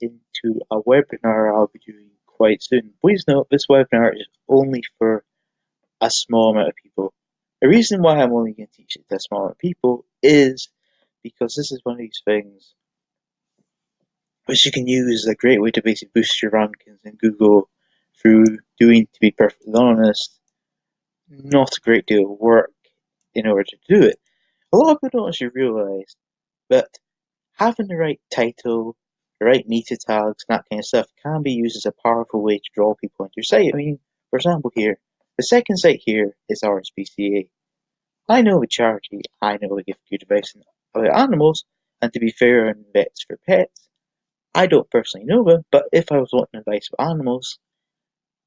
into a webinar I'll be doing quite soon. Please note this webinar is only for a small amount of people. The reason why I'm only going to teach it to a small amount of people is because this is one of these things which you can use as a great way to basically boost your rankings in Google through doing, to be perfectly honest, not a great deal of work in order to do it. A lot of people don't actually realise that having the right title, the right meta tags, and that kind of stuff can be used as a powerful way to draw people into your site. I mean, for example, here, the second site here is RSPCA. I know a charity, I know we give good advice about animals, and to be fair, and vets for pets. I don't personally know them, but if I was wanting advice for animals,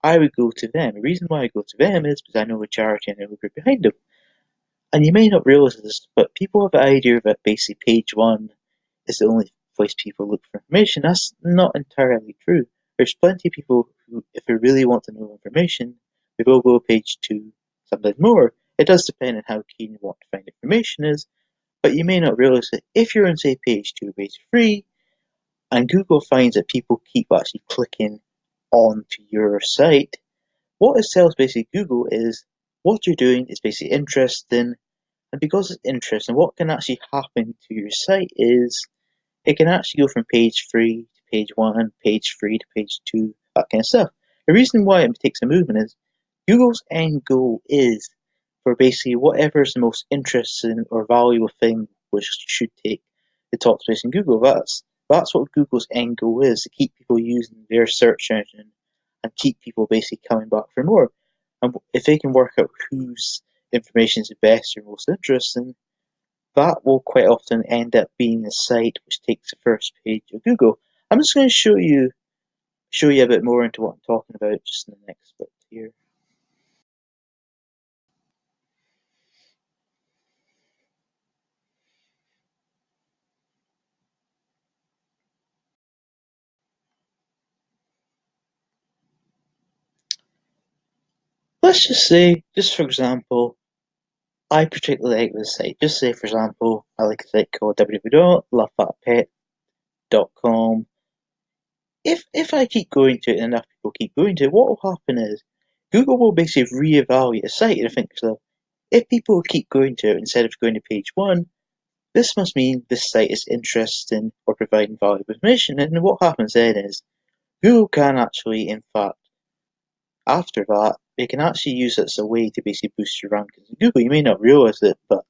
I would go to them. The reason why I go to them is because I know a charity and I know the group behind them. And you may not realise this, but people have the idea that basically page one is the only place people look for information. That's not entirely true. There's plenty of people who, if they really want to know information, they will go to page two, sometimes more. It does depend on how keen you want to find information is, but you may not realise that if you're on, say, page two, page three, and Google finds that people keep actually clicking onto your site, what it tells basically Google is what you're doing is basically interesting, and because it's interesting, what can actually happen to your site is it can actually go from page 3 to page 1, page 3 to page 2, that kind of stuff. The reason why it takes a movement is Google's end goal is for basically whatever is the most interesting or valuable thing which should take the top space in Google. That's what Google's end goal is, to keep people using their search engine and keep people basically coming back for more. And if they can work out whose information is the best or most interesting, that will quite often end up being the site which takes the first page of Google. I'm just going to show you a bit more into what I'm talking about just in the next bit here. Let's just say, just for example, I particularly like this site. Just say, for example, I like a site called www.lovethatpet.com. If I keep going to it and enough people keep going to it, what will happen is Google will basically reevaluate a site and think, so if people keep going to it instead of going to page one, this must mean this site is interesting or providing valuable information. And what happens then is Google can actually, in fact, after that, they can actually use it as a way to basically boost your rankings in Google. You may not realize it, but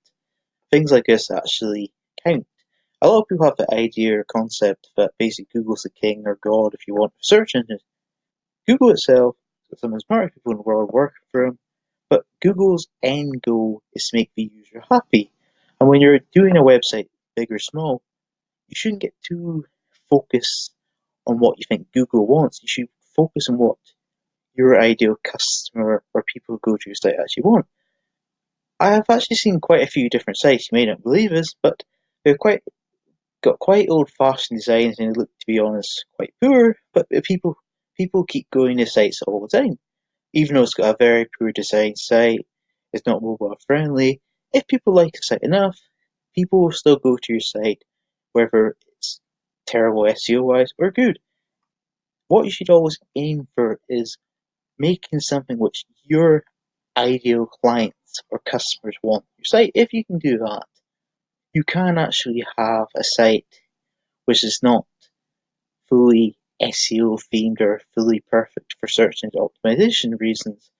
things like this actually count. A lot of people have the idea or concept that basically Google's the king or god, if you want, for search engines. Google itself is some of the smartest people in the world working for them, but Google's end goal is to make the user happy. And when you're doing a website, big or small, you shouldn't get too focused on what you think Google wants. You should focus on what your ideal customer or people who go to your site actually want. I have actually seen quite a few different sites, you may not believe this, but they've got quite old-fashioned designs and they look, to be honest, quite poor, but people keep going to sites all the time. Even though it's got a very poor design site, it's not mobile friendly. If people like a site enough, people will still go to your site, whether it's terrible SEO wise or good. What you should always aim for is making something which your ideal clients or customers want your site. If you can do that, you can actually have a site which is not fully SEO themed or fully perfect for search engine optimization reasons.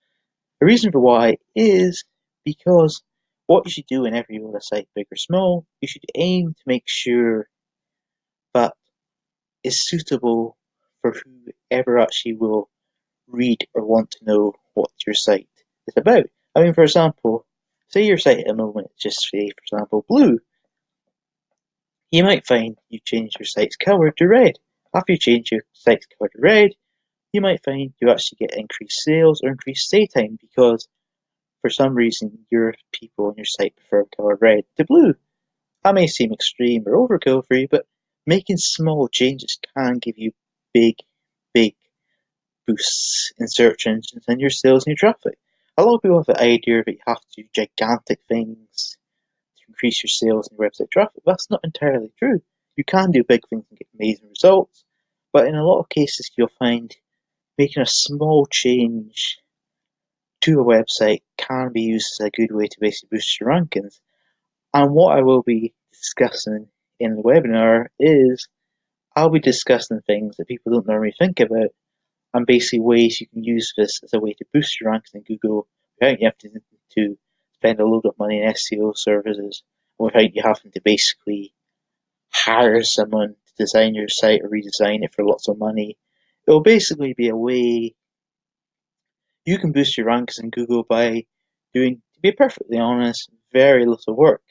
The reason for why is because what you should do whenever you want a site, big or small, you should aim to make sure that it's suitable for whoever actually will read or want to know what your site is about. I mean, for example, say your site at the moment is just, say, for example, blue. You might find you change your site's colour to red. After you change your site's colour to red, you might find you actually get increased sales or increased stay time because for some reason your people on your site prefer colour red to blue. That may seem extreme or overkill for you, but making small changes can give you big, big boosts in search engines and your sales and your traffic. A lot of people have the idea that you have to do gigantic things to increase your sales and your website traffic. That's not entirely true. You can do big things and get amazing results, But in a lot of cases, you'll find making a small change to a website can be used as a good way to basically boost your rankings. And what I will be discussing in the webinar is I'll be discussing things that people don't normally think about and basically ways you can use this as a way to boost your rankings in Google without you having to spend a load of money in SEO services, without you having to basically hire someone to design your site or redesign it for lots of money. It will basically be a way you can boost your rankings in Google by doing, to be perfectly honest, very little work.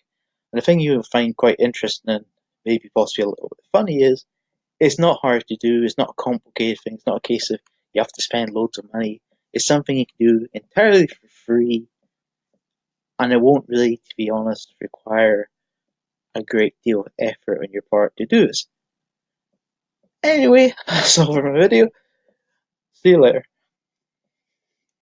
And the thing you'll find quite interesting and maybe possibly a little bit funny is it's not hard to do, it's not a complicated thing, it's not a case of you have to spend loads of money. It's something you can do entirely for free, and it won't really, to be honest, require a great deal of effort on your part to do this. Anyway, that's all for my video. See you later.